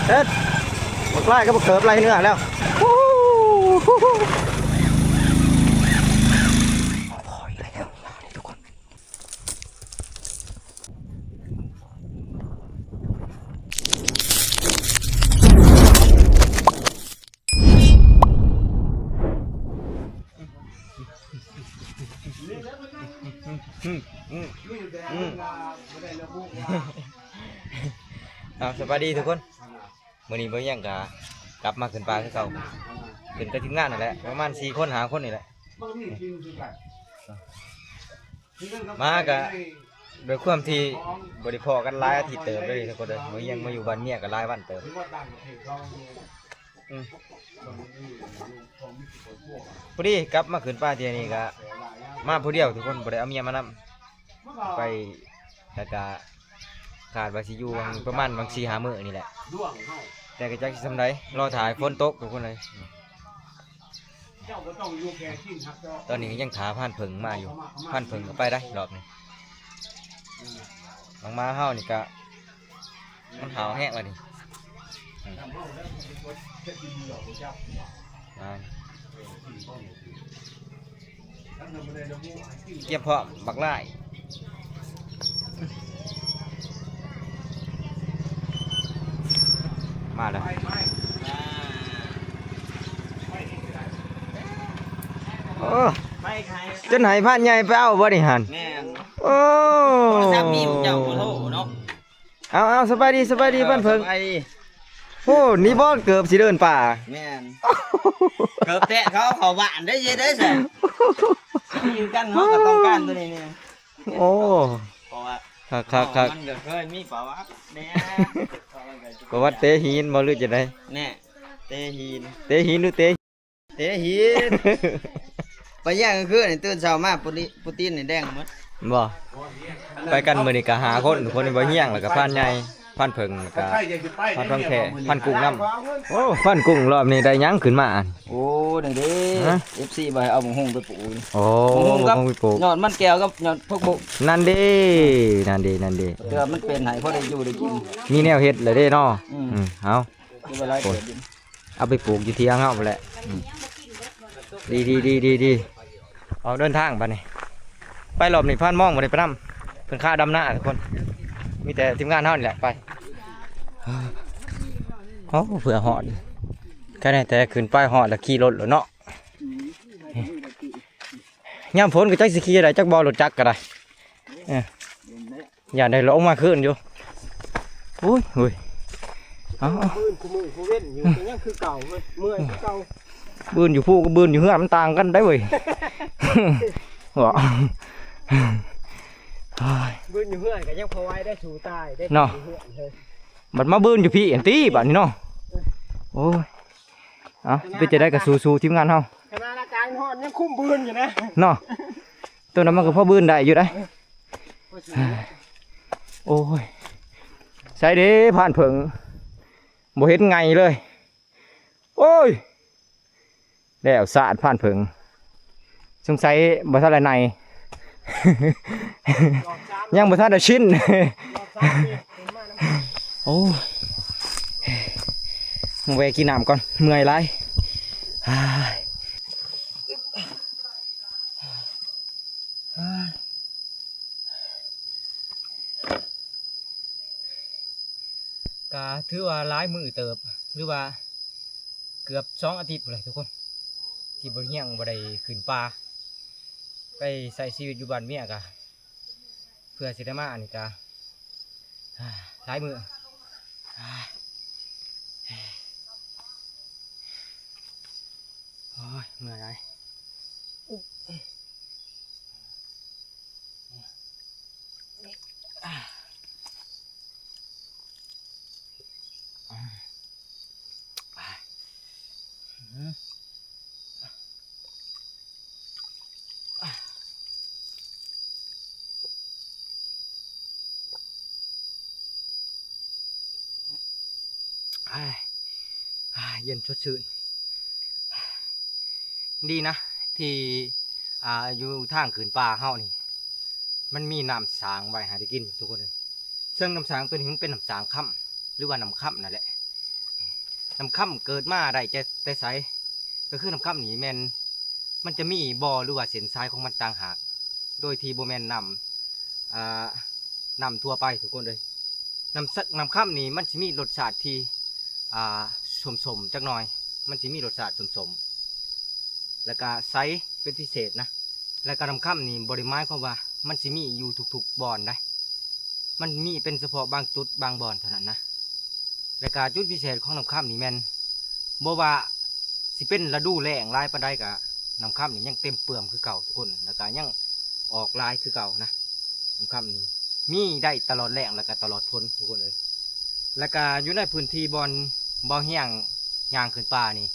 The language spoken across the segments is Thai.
เฮ็ดบักไล่ก็บักเขิบไล่เนื้อแล้วพออีกแล้วทุกคนสวัสดีทุกคนมื้อนี้บ่ยังกลับมาขึ้นปลาคือเก่าขึ้นกับทีมงานนั่นแหละประมาณ4คน5คนนี่แหละมากะโดยความที่บ่ได้พอกันหลายอาทิตย์เติบเลยทุกคนเด้อมื้อยังมาอยู่บ้านเมียก็หลายวันเติบพอดีกลับมาขึ้นปลาเที่ยนี้ก็มาผู้เดียวทุกคนบ่ได้เอาเมียมานำไปแล้วก็ขาดว่าสิอยู่ประมาณบาง4-5 มื้อนี่แหละแต่ก็จักสิซำใดรอถ่ายฝนตกทุกคนเลยตอนนี้ยังถาผ่านเผิงมาอยู่ผ่านเผิงก็ไปได้รอบนี้บางมาเฮานี่ก็มันหาวแห้งแล้วนี่เยี่ยมพร้อมบักไล่มาแล้วโอ้จนหายพานใหญ่ไปเอาบ่ได้หันโอ้สามีเจ้าขอโทษเนาะเอาสบายดีบ้านเพิ่งโอ้นี่บ่เกือบสิเดินป่าแม่นเกือบแตะเขาบ้านได้ยินได้สิยืนกันเขาก็ต้องการตัวนี้เนี่ยโอ้เพราะว่าคักมันก็เคยมีประวัติแน่ประวัติเตหินบ่รู้จะได้แน่เตหินหรือเตหินไปย่างกลางคืนตื่นเช้ามาปูตีนนี่แดงหมดบ่ไปกันมื้อนี้ก็หาคนทุกคนบ่เฮี้ยงแล้วก็พานใหญ่พานเพิ่งแล้วก็พานพังแท้พานกุ้งนำโอ้พานกุ้งรอบนี้ได้หยังขึ้นมาอันโอ้นี่เด้ FC บ่ให้เอาหมูฮงไปปลูกโอ้หมูฮงไปปลูกยอดมันแก้วกับยอดพวกบุกนั่นเด้เดี๋ยวมันเป็นให้พอได้อยู่ได้กินมีแนวเฮ็ดเลยเด้เนาะเอาไปปลูกอยู่ที่อ่างเฮาแหละดีเอาเดินทางไปนี่ไปรอบนี้ผ่านมองบ่ได้ไปนำเพิ่นค่าดำหน้าทุกคนมีแต่ทีมงานเฮานี่แหละไปโอ้เผื่อหอดแค่นี้แต่ขึ้นไปหอดแล้วขี่รถแล้วเนาะยามฝนก็จักสิขี่ได้จักบ่รถจักรก็ได้อย่าได้ลงมาขึ้นอยู่อุ้ยเอาเว้นอยู่แต่ยังคือเก่าเว้ยเมื่อยคือเก่าบืนอยู่ผู้ก็บืนอยู่เฮือนมันต่างกันได้เว้ยบ่บืนอยู่เฮือนก็ยังพอไว้ได้สู่ตายได้เนาะบัดมาบืนอยู่พี่อันตี้บัดนี้เนาะโอ้ยเป็นจะได้กับสู้ทีมงานเฮาขณะอาการฮอดยังคุ้มบืนอยู่นะเนาะตัวนั้นมันก็พอบืนได้อยู่ได้โอ้ยใช่เด้ผ่านเผิงบ่เห็นไงเลยโอ้ยแล้วสะอาดผ่านเผิงสงสัยบ่ทันในยังบ่ทันได้ชิ้นโอ้แวะกินน้ำก่อนเมื่อยไรก็ถือว่าหลายมื้อเติบหรือว่าเกือบ2 อาทิตย์เลยทุกคนที่บ่เฮียงบ่ได้ขึ้นป่าไปใส่ชีวิตอยู่บ้านเมียกะเพื่อสิได้มาอันนี้กะหลายมื้อโอ้ยเมื่อยไรเย็นชดชื่นดีนะที่อยู่ทางขืนป่าเฮานี่มันมีน้ำสางไว้หาได้กินทุกคนเลยซึ่งน้ำสางตัวนี้มันเป็นน้ำสางค่ำหรือว่าน้ำค่ำนั่นแหละ น้ำค่ำเกิดมาได้จะแต่ไสก็คือน้ำค่ำนี่แม่นมันจะมีบ่อหรือว่าเส้นสายของมันต่างหากโดยที่บ่แม่นน้ำทั่วไปทุกคนเลยน้ำค่ำนี่มันจะมีรสชาติที่สมจักหน่อยมันจะมีรสชาติสมแล้วก็ไซส์เป็นพิเศษนะแล้วก็น้ำค่ำนี่บริไม้ความว่ามันจะมีอยู่ทุกๆบ่อนได้มันมีเป็นเฉพาะบางจุดบางบ่อนเท่านั้นนะแล้วก็จุดพิเศษของน้ำค่ำนี่แม่นบ่ว่าสิเป็นฤดูแล้งหลายปานใดก็น้ำค่ำนี่ยังเต็มเปี่ยมคือเก่าทุกคนแล้วก็ยังออกลายคือเก่านะน้ำค่ำนี่มีได้ตลอดแล้งแล้วก็ตลอดพ้นทุกคนเลยแล้วก็อยู่ในพื้นที่บ่อเฮียงย่างขึ้นป่านี่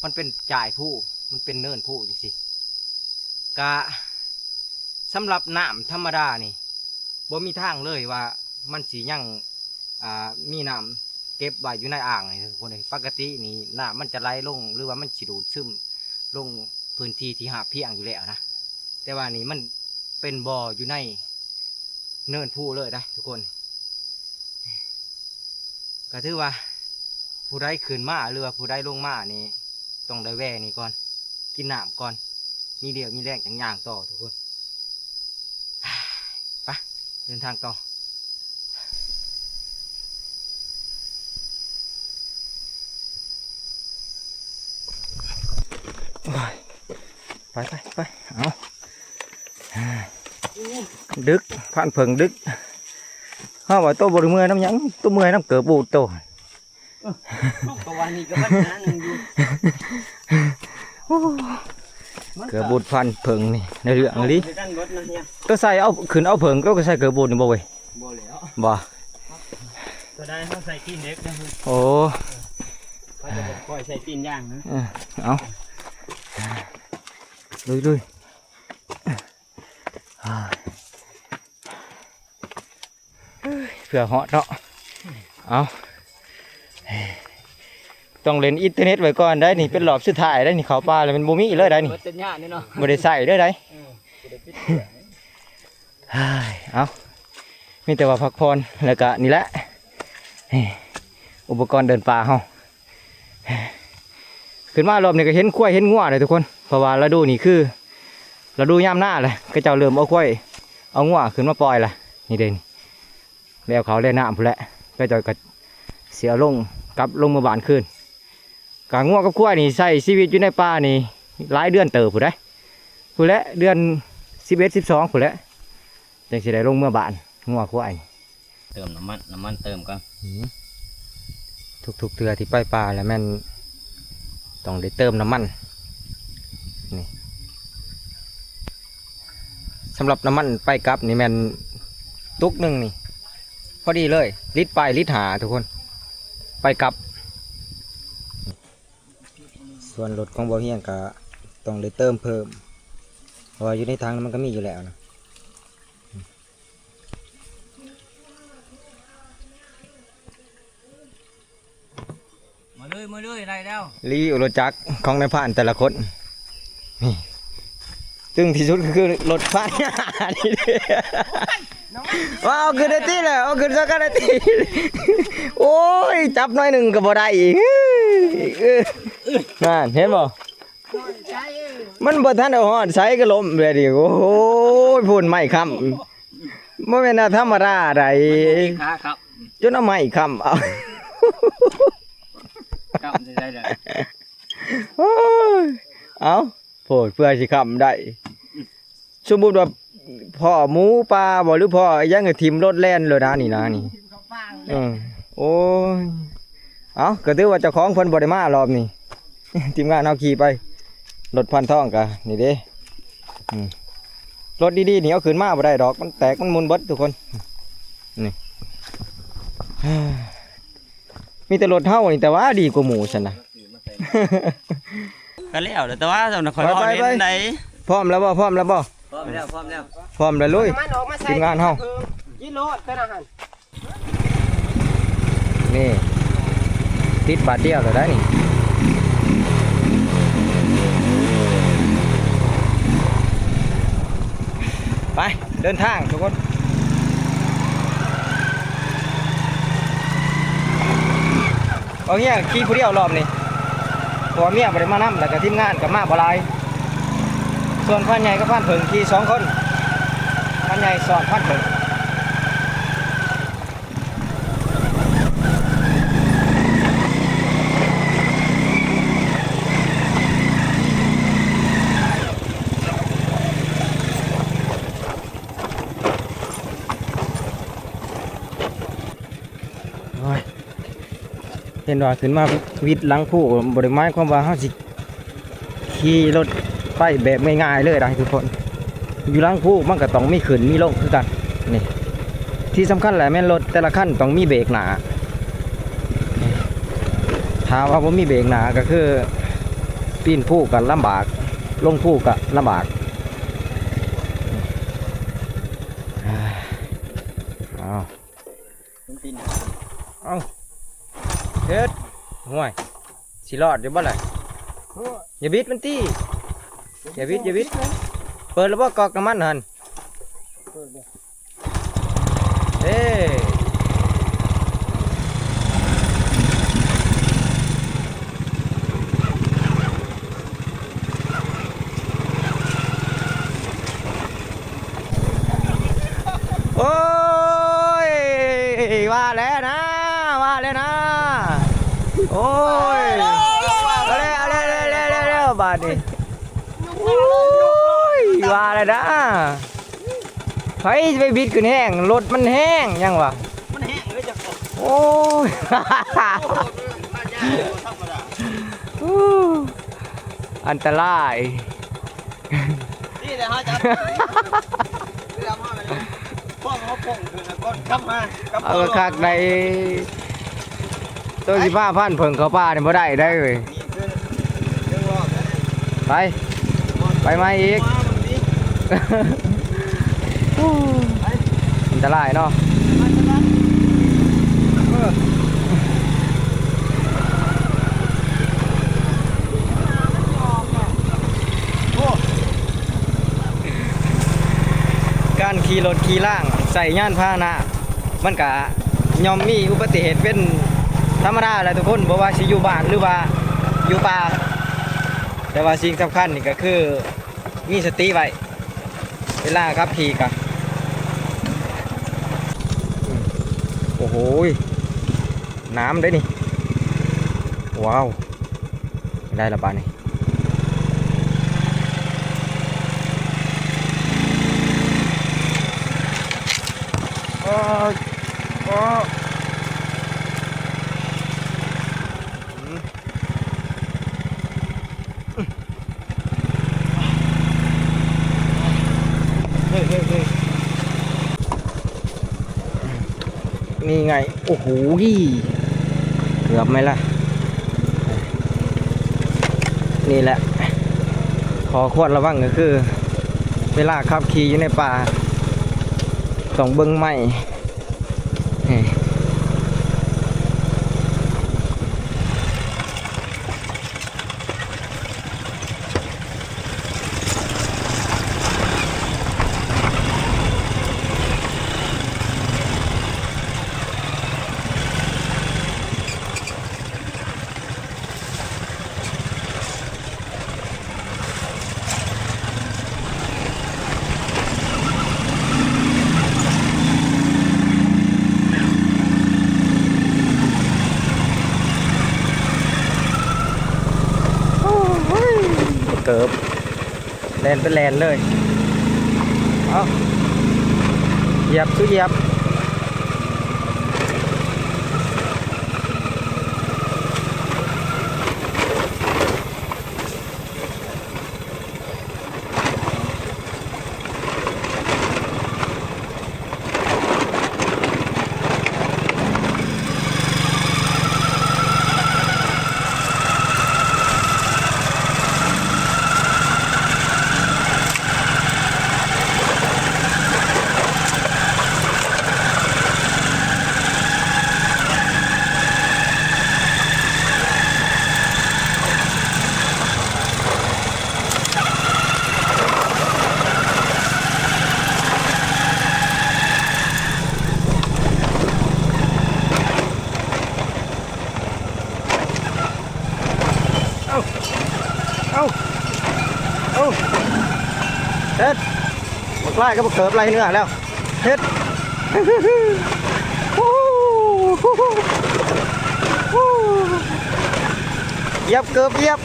มันเป็นจ่ายผู้มันเป็นเนินผู้จริงๆกะสำหรับน้ำธรรมดานี่บ่มีทางเลยว่ามันสียังมีน้ำเก็บไว้อยู่ในอ่างนี่ทุกคนเลยปกตินี่น้ำมันจะไหลลงหรือว่ามันสิดูดซึมลงพื้นที่ที่หาเพียงอยู่แล้วนะแต่ว่านี่มันเป็นบ่ออยู่ในเนินผู้เลยนะทุกคนก็ถือว่าผู้ใดขึ้นมาหรือว่าผู้ใดลงมานี่ต้องได้แว่นี่ก่อนกินน้ำก่อนมีเดี่ยวมีแรงจังย่างต่อทุกคนไปเดินทางต่อไปเอาดึกผ่านเพิงดึกเขาบอกโตบริเมื่อยน้ำยังตัวเมื่อยน้ำเกิดบูดโตตัวนี้ก็มันนั่งอยู่เกิดบูดพันเพิงนี่ในเรื่องนี้ก็ใส่เอาขึ้นเอาเพิงก็ใส่เกิดบูดนี่บ่เว้ยบ่แล้วบ่ก็ได้เขาใส่ตีนเล็กนะโอ้เขาจะปล่อยใส่ตีนย่างนะเอาลุยเผื่อเหาะเนาะเอาต้องเล่นอินเทอร์เน็ตไว้ก่อนได้นี่เป็นรอบสุดท้ายได้นี่เขาป่าเลยมันบ่มีเลยได้นี่บ่ได้ใส่ได้ได้เอามีแต่ว่าพักผ่อนแล้วก็นี่แหละอุปกรณ์เดินป่าเฮาขึ้นมารอบนี้ก็เห็นกล้วยเห็นงัวเลยทุกคนเพราะว่าฤดูนี่คือฤดูยามหน้าเลยก็เจ้าเริ่มเอากล้วยเอางัวขึ้นมาปล่อยละนี่เด่นแล้วเขาเล่นน้ำพุ่นแหละก็จะก็เสียลงกลับลงมาบานขึ้นกางงัวกับกล้วยนี่ใส่ชีวิตอยู่ในป่านี่หลายเดือนเติบพุ่นได้พุ่นแหละเดือน11 12พุ่นแหละจังสิได้ลงเมื่อบานงัวกล้วยเติมน้ำมันเติมกันทุกเทือที่ไปป่าแล้วแม่นต้องได้เติมน้ำมันนี่สำหรับน้ำมันไปกลับนี่แม่นตุกหนึ่งนี่พอดีเลยลิตรไปลิตรหาทุกคนไปกลับส่วนรถของบ่อเฮียงก็ต้องได้เติมเพิ่มเพราะว่าอยู่ในทางมันก็มีอยู่แล้วนะมาเลยไรแล้วรีวิวรถจักรของนายผ่านแต่ละคนนี่ซึ่งที่สุดก็คือรถผ่านนี่ว้าวขึ้นได้ที่เลยเอาขึ้นสักได้ที่โอ้ยจับน้อยหนึ่งก็บ่ได้อีกนั่นเห็นบ่มันบ่ทันเอาหอดใส่ก็ล้มเลยดิโอ้ยพูนไม่คำบ่แม่นธรรมดาใดจนเอาไม่คำเอาเอาโผล่เพื่อสิคำได้สมมุติว่าพ่อหมูปลาบ่หรือพ่อยังไงทีมรถแล่นเลยนะนี่นะนี่โอ้ยเอาก็ถือว่าเจ้าของเพิ่นบ่ได้มารอบนี้ทีมงานเอาขี่ไปรถพันท่องกะนี่เด้รถดีๆนี่เอาขึ้นมาบ่ได้ดอกมันแตกมันมุนเบิดทุกคนนี่มีแต่รถเท่านี่แต่ว่าดีกว่าหมูฉันนะก็แล้วแต่ว่าสำหรับคนรอเล่นไหนพร้อมแล้วบ่พร้อมแล้วบ่พร้อมแล้วพร้อมแล้วลุยทีมงานเฮากิโลเป็นอาหารนี่ติดบาทเดียวเลยได้นี่ไปเดินทางทุกคน เอาเฮียขี่ผู้เดียวรอบนี่ผัวเมียบ่ได้มานำแล้วก็ทีมงานก็มาบ่หลายส่วนพันใหญ่กับพันเผิงขี่2คนพันใหญ่สอนพันเผิงเห็นว่าขึ้นมาวิดหลังผู้บริไม้ความว่าเขาสิขี่รถไปแบบง่ายๆเลยนะทุกคนอยู่หลังผู้มันก็ต้องมีขึ้นมีลงคือกันนี่ที่สำคัญแหละแม่นรถแต่ละขั้นต้องมีเบรกหนาถ้าว่าผมมีเบรกหนาก็คือปีนผู้กันลำบากลงผู้กันลำบากเอาเฮ็ดห่วยสิรอดอยู่บ่ล่ะอย่าบิดมันตีอย่าบิดเปิดแล้วบ่กอกน้ำมันหั่นเอ้โอ้ยว่าแล้วนะโอ้ยเอาบาดนี่โอ้ยว่าแล้วนะไฟไปบิดขึ้นแห้งรถมันแห้งยังวะ มันแห้งเลยจ้ะ โอ้ย อันตราย นี่แหละฮะจ๊ะเรื่องมาเลยพ่อเขาป่งคือก้นกลับมา เอาคักในตัว15,000เพิ่งเขาป้าเนี่ยบ่ได้เว้ย นี่คือเรื่องรอบ ไปมาอีก อันตรายเนาะการขี่รถขี่ล่างใส่ย่านพาหนะมันก็ย่อมมีอุบัติเหตุเป็นธรรมดาแหละทุกคนบ่ว่าสิอยู่บ้านหรือว่าอยู่ป่าแต่ว่าสิ่งสำคัญนี่ก็คือมีสติไว้เวลาขับขี่กันโอ้โหน้ำได้นี่ว้าวได้ละป่านี่นี่ไงโอ้โหเกือบไหมล่ะนี่แหละขอควรระวังก็คือเวลาขับขี่อยู่ในป่าต้องเบิ่งไม้เกิบแลนเป็นแลนเลยเอาเหยียบสู้เหยียบ เฮ็ดบักไล่ก็บักเกิบไล่เนื้อแล้วเฮ็ดเหยียบเกิบเหยียบ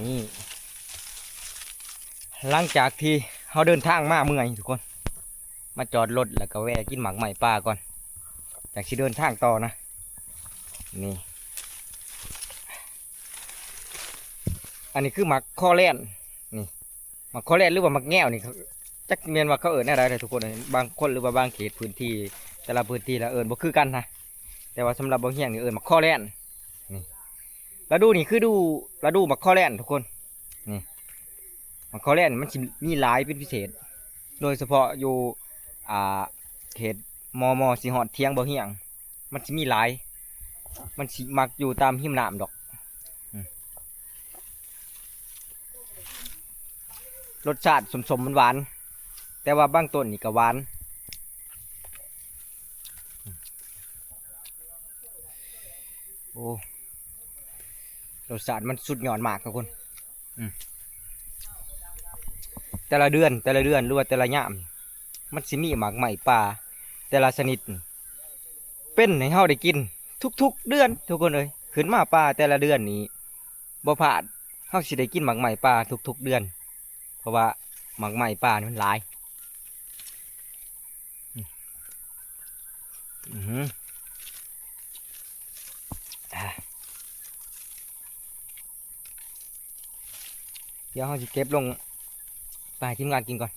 นี่หลังจากที่เขาเดินทางมาเมื่อยทุกคนมาจอดรถแล้วก็แวะกินหมักใหม่ป่าก่อนจากที่เดินทางต่อนะนี่อันนี้คือหมักคอแลนนี่หมักคอแลนหรือว่าหมักแง่วนี่จักเมียนว่าเขาเอิญอะไรทุกคนบางคนหรือว่าบางเขตพื้นที่แต่ละพื้นที่ละเอิญบ่คือกันนะแต่ว่าสำหรับบางเฮียงนี่เอิญหมักคอแลนนี่ฤดูนี่คือฤดูหมักคอแลนทุกคนนี่หมักคอแลนมันมีหลายเป็นพิเศษโดยเฉพาะอยู่เขตมสีหอดเทียงบ่เฮียงมันสิมีหลายมันสิมักอยู่ตามหิมน้ำดอกรสชาติสมมันหวานแต่ว่าบางต้นนี่ก็หวานโอ้รสชาติมันสุดยอดมากครับคุณแต่ละเดือนหรือว่าแต่ละย่ามมันสิมีหมากใหม่ป่าแต่ละชนิดเป็นให้เฮาได้กินทุกๆเดือนทุกคนเลยขึ้นมาป่าแต่ละเดือนนี้บ่พลาดเฮาสิได้กินหมากใหม่ป่าทุกๆเดือนเพราะว่าหมากใหม่ป่ามันหลายเดี๋ยวเฮาสิเก็บลงไปทีมงานกินก่อน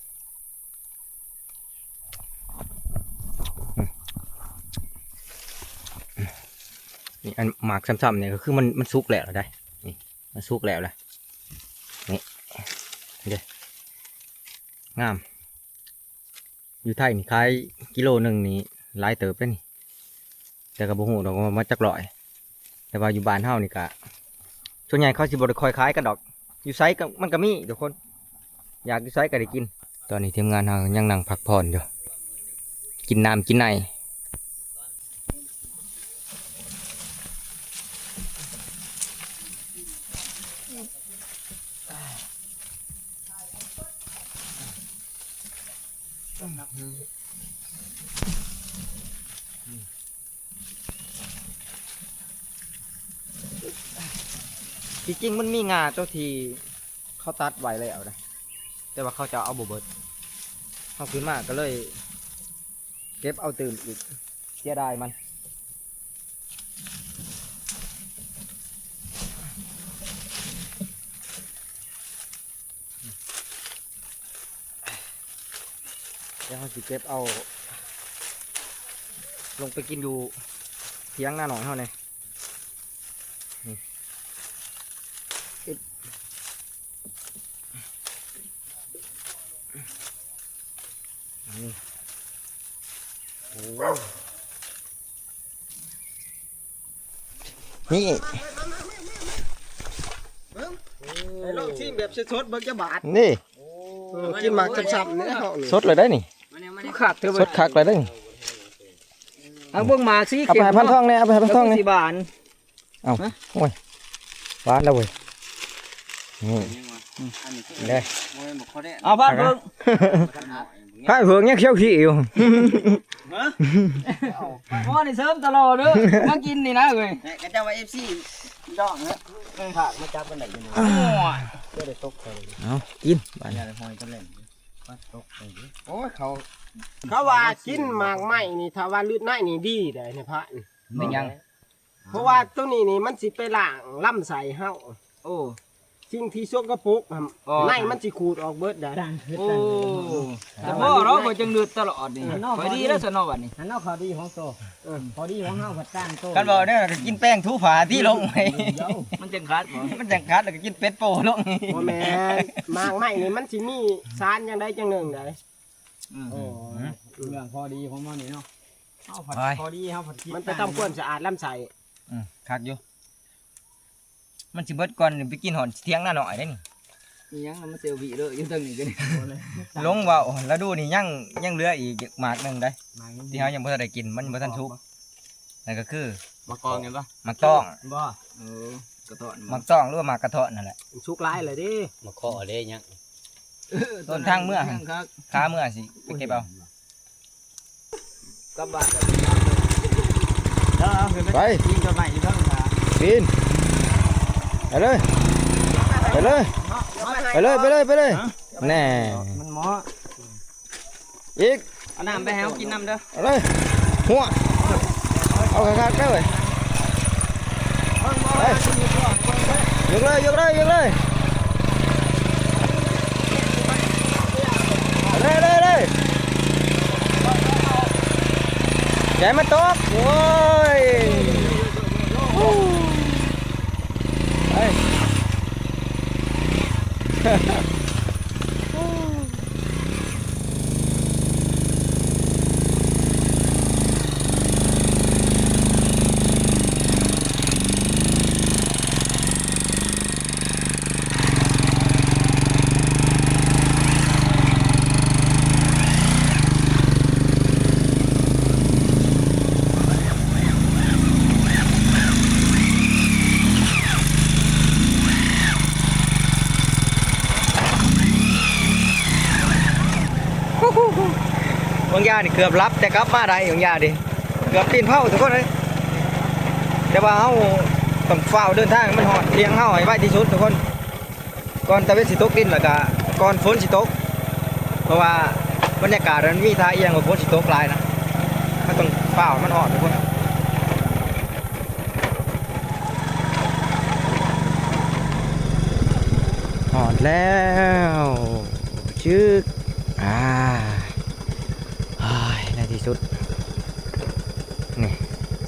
นี่อันหมากซ้ำๆเนี่ยก็คือมันสุกแล้วได้นี่มันสุกแล้วแหละนี่เด้งามอยู่ไทยนี่ขายกิโลหนึ่งนี่หลายเติบเลยนี่แต่ก็บ่ฮู้ดอกว่ามาจักร้อยแต่ว่าอยู่บ้านเฮานี่ก็ส่วนใหญ่เขาสิบ่ได้ค่อยขายกันดอกอยู่ไสก็มันก็มีทุกคนอยากอยู่ไสก็ได้กินตอนนี้ทีมงานเฮายังนั่งพักผ่อนอยู่กินน้ำกินในที่จริงมันมีงาเจ้าที่เขาตัดไว้แล้วนะแต่ว่าเขาจะเอาบ่เบิดเขาขึ้นมาก็เลยเก็บเอาตื่นอีกเสียดายมันเดี๋ยวเขาสิเก็บเอาลงไปกินอยู่เทียงหน้าหนองเขาเนี่ยนี่ลองชิมแบบสดๆเบิ่งจะบาด นี่ กินหมากช้ำๆนี่เขา สดเลยได้นี่ ขาดเถอะ สดคักเลยได้นี่ เอาเบิ่งหมากสิ เอาไปให้พันทองเนี่ยเอาไปให้พันทองเนี่ย สิบาท เอาโอ้ยหวานแล้วเว้ยนี่เด้ เอาบ้านเบิ่ง ให้เผือกเนี่ยเขี้ยวขี้อยู่ หม้อนี่เสริมตลอดเด้อมากินนี่นะเว้ย กระเจ้าว่า FC ดอกนะ ถากมาจับกันได้อยู่นี่ เพื่อได้ตกใส่ เอากินไป อย่าได้หอยตะเล่นว่าตกใส่ดิ โอ้ยเขาว่ากินหมากไหม้นี่ถ้าว่าลืดในนี่ดีได้ในพระนี่ เป็นยัง เพราะว่าตัวนี้นี่มันสิไปล้างลำไส้เฮา โอ้ สิ่งที่สกปรกในมันสิขูดออกเบิดได้ โอ้ แต่พ่อเราบ่จังลืดตลอดนี่พอดีแล้วสนอบัดนี้ อันนั้นข้อดีของโตข้อดีของเฮาผัดตั้งโต กันบอกเนี่ยก็กินแป้งถูฝาที่ลงไป มันจังคัดบ่ มันจังคัดแล้วก็กินเป็ดโป้ลง บ่แม่นหมากไหม้นี่มันสิมีสารจังใดจังหนึ่งได้โอ้ เรื่องข้อดีของมันนี่เนาะเฮาผัดข้อดีเฮาผัด มันไปทำความสะอาดลำไส้ คักอยู่มันสิเบิดก่อนไปกินหอนเที่ยงหน้าหน่อยได้นี่ อีหยังมันเซลฟี่เลยอยู่ตรงนี้กัน ลงเว้าแล้วดูนี่ยังเหลืออีกหมากหนึงได้ที่เฮายังบ่ทันได้กินมันบ่ทันสุกนั่นก็คือ มากองไงปะ หมากต้อง บ่ กระโดด หมากต้องหรือว่าหมากกระเทาะนั่นแหละ ชุกหลายเลยดิ มาเคาะเลยยัง ต้นทางเมื่อ ครับ ค้าเมื่อสิไปเก็บเอา กลับบ้าน ไป ยิงกระใหม่อยู่ทั้งขา ปีนไปเลยไปเลยไปเลยไปเลยไปเลยแน่ มันหมอ อีก เอาน้ำไปให้เขากินน้ำเด้อ เอาเลยหัวเอาขาดๆได้เลยไปยกเลยยกเลยยกเลยเลยเลยเลยใหญ่มาตกโอ้ยไป บางยานี่เกือบรับแต่กลับมาได้บางยาดิเกือบตีนเผาทุกคนเลยแต่ว่าเฮาต้องเฝ้าเดินทางให้มันหอดเลี้ยงเฮาให้ไว้ที่สุดทุกคนก่อนตะเวนสิตกดินแล้วก็ก่อนฝนสิตกเพราะว่าบรรยากาศมันมีท่าเอียงว่าฝนสิตกหลายนะมันต้องเฝ้ามันหอดทุกคนหอดแล้วชึกในที่สุดนี่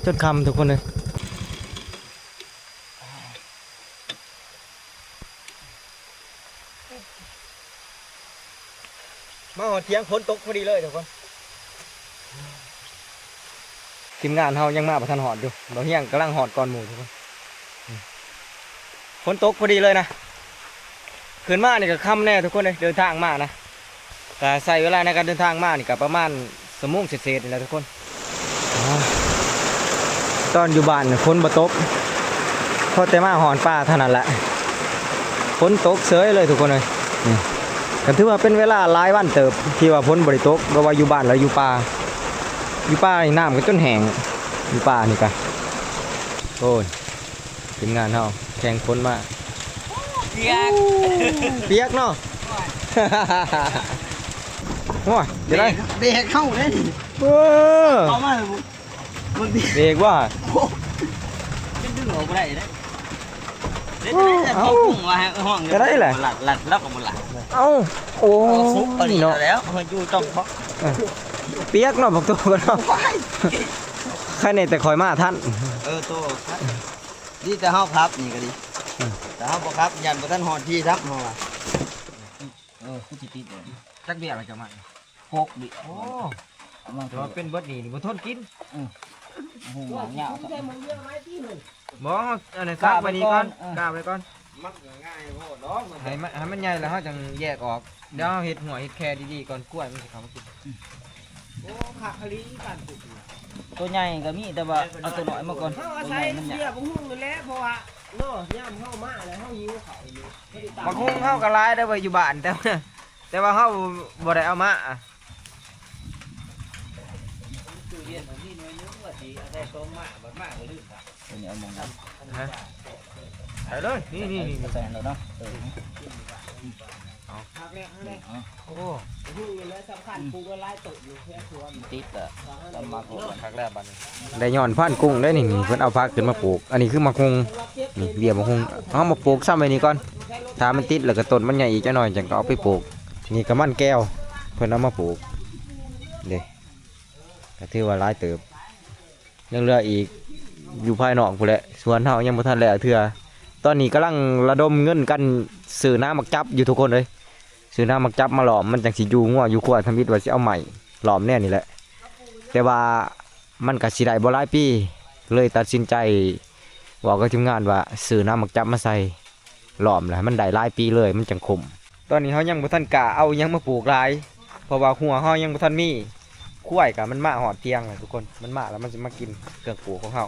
จนคำทุกคนเลยมาหอดเที่ยงฝนตกพอดีเลยทุกคนทีมงานเฮายังมาประทันหอดอยู่เราเฮียงกำลังหอดก่อนหมู่ทุกคนฝนตกพอดีเลยนะขึ้นมานี่ก็ค่ำแน่ทุกคนเลยเดินทางมานะแต่ใส่เวลาในการเดินทางมานี่ก็ประมาณ1 โมงเศษๆนี่แหละทุกคนตอนอยู่บ้านฝนบ่ตกพอแต่มาหอนป่าเท่านั้นแหละฝนตกเสยเลยทุกคนเลยก็ถือว่าเป็นเวลาหลายวันเติบที่ว่าฝนบ่ได้ตกเพราะว่าอยู่บ้านแล้วอยู่ป่านี่น้ำก็จนแห้งอยู่ป่านี่กันโอ้ยทีมงานเฮาแข่งฝนมาเปียกเนาะ โอ้ยเดี๋ยวได้ เด็กเข้าเลยนี่ เอามาเลยมึงดิ เบรกว่า จะดึงออกไปได้เด้เด็กจะพกกุ้งมาให้ห้องหลัดแล้วก็มันหลัด เอ้าโอ้ ซุปอันนี้ เนาะ แล้วมันอยู่ต้องเพราะ เปียกเนาะบอกตัวกันเนาะใครในแต่คอยมาท่าน ตัวดีแต่ห้าครับนี่ก็ดีแต่ห้าบ่ครับยันบ่ทันหอดที่ครับเฮาอ่ะผู้จิตติดเลย จักเบียอะไรจะมา พกดิ โอ้แต่ว่าเป็นเบิดนี่บ่ทนกิน หูหางยาว บ่อันนี้ซักไปนี่ก่อนกล้าไปก่อน มักง่ายโหดดอกมัน ให้มันใหญ่แล้วเฮาจังแยกออกเดี๋ยวเฮาเฮ็ดหัวเฮ็ดแค่ดีๆก่อนกล้วยมันสิเข้ามากิน โอ้ขาคลีกันปุก ตัวใหญ่ก็มีแต่ว่าเอาตัวน้อยมาก่อน เฮาอาศัยเบี้ยบ่ฮู้นี่แหละเพราะว่าเนาะยามเฮามาแล้วเฮาหิวข้าวอยู่บ่ได้ตาม บักฮุ้งเฮาก็หลายได้อไว้อยู่บ้านแต่ว่าเฮาบ่ได้เอามา ตู้เย็นมันมีหน่วยนึงว่าสิเอาได้ต้มมาบัดมาก็ลืมครับตัวนี้เอามองนั้น ไปเลยนี่ ใส่แล้วเนาะ หักแล้วแหละ โอ้ ฮู้นี่แหละสำคัญปลูกไว้หลายต้นอยู่แค่สวน ติดอ่ะต้นมาโหดคักแล้วบัดนี้ ได้ย้อนพันกุ้งได้นี่เพิ่นเอาพักขึ้นมาปลูกอันนี้คือมะฮุงนี่เบี้ยมะฮุงเอามาปลูกซ้ำไว้นี่ก่อนถ้ามันติดแล้วก็ต้นมันใหญ่อีกจักหน่อยจังก็เอาไปปลูกนี่ก็มันแก้วเพิ่นเอามาปลูกเด้ก็ถือว่าหลายเติบยังเหลืออีกอยู่ภายนอกพุ่นแหละสวนเฮายังบ่ทันแล้วเทื่อตอนนี้กำลังระดมเงินกันซื้อน้ำมักจับอยู่ทุกคนเลยซื้อน้ำมักจับมาหลอมมันจังสิอยู่งัวอยู่ขวดทำบิดว่าสิเอาใหม่หลอมแน่นี่แหละแต่ว่ามันก็สิได้บ่หลายปีเลยตัดสินใจบอกกับทีมงานว่าซื้อน้ำมักจับมาใส่ หล้อมแล้วมันได้หลายปีเลยมันจังคมตอนนี้เฮายังบ่ทันกล้าเอาหยังมาปลูกหลายเพราะว่าหัวเฮายังบ่ทันมีคุ้ยก็มันมาหอดเตียงเลยทุกคนมันมาแล้วมันจะมากินเครื่องปลูกของเฮา